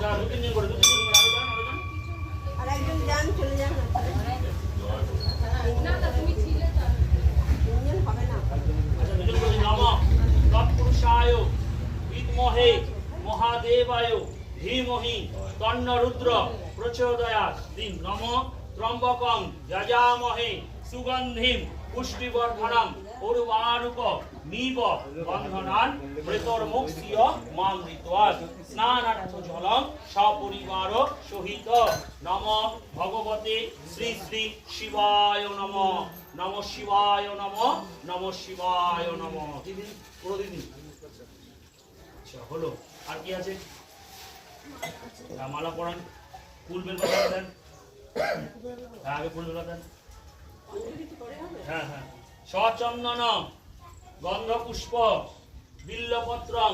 দু তিন দিন করে আরো যান আর একজন যান চলে যান তিনজন হবে না। আচ্ছা দুজন করে নম তৎপুরুষায় বিদ্মহে মহাদেবায় ধীমহি তন্ন রুদ্র প্রচোদয়াৎ দিন নম ত্রম্বকং যজামহে সুগন্ধিম পুষ্টিবর্ধনম উর্বারুক মিব বন্ধনান প্রেতর্মুক্ষিয় মামৃতোয়াৎ স্নানার্থ জলম সপরিবার সহিত নম ভগবতে শ্রী শ্রী শিবায় নম নম শিবায় নম নম শিবায় নম দিদি পুরো দিদি আচ্ছা হলো আর কি আছে মালা পড়ান ফুল বেল পাতা দেন আগে ফুল বেল দেন হ্যাঁ হ্যাঁ সচন্দন গন্ধপুষ্প বিল্লপত্রং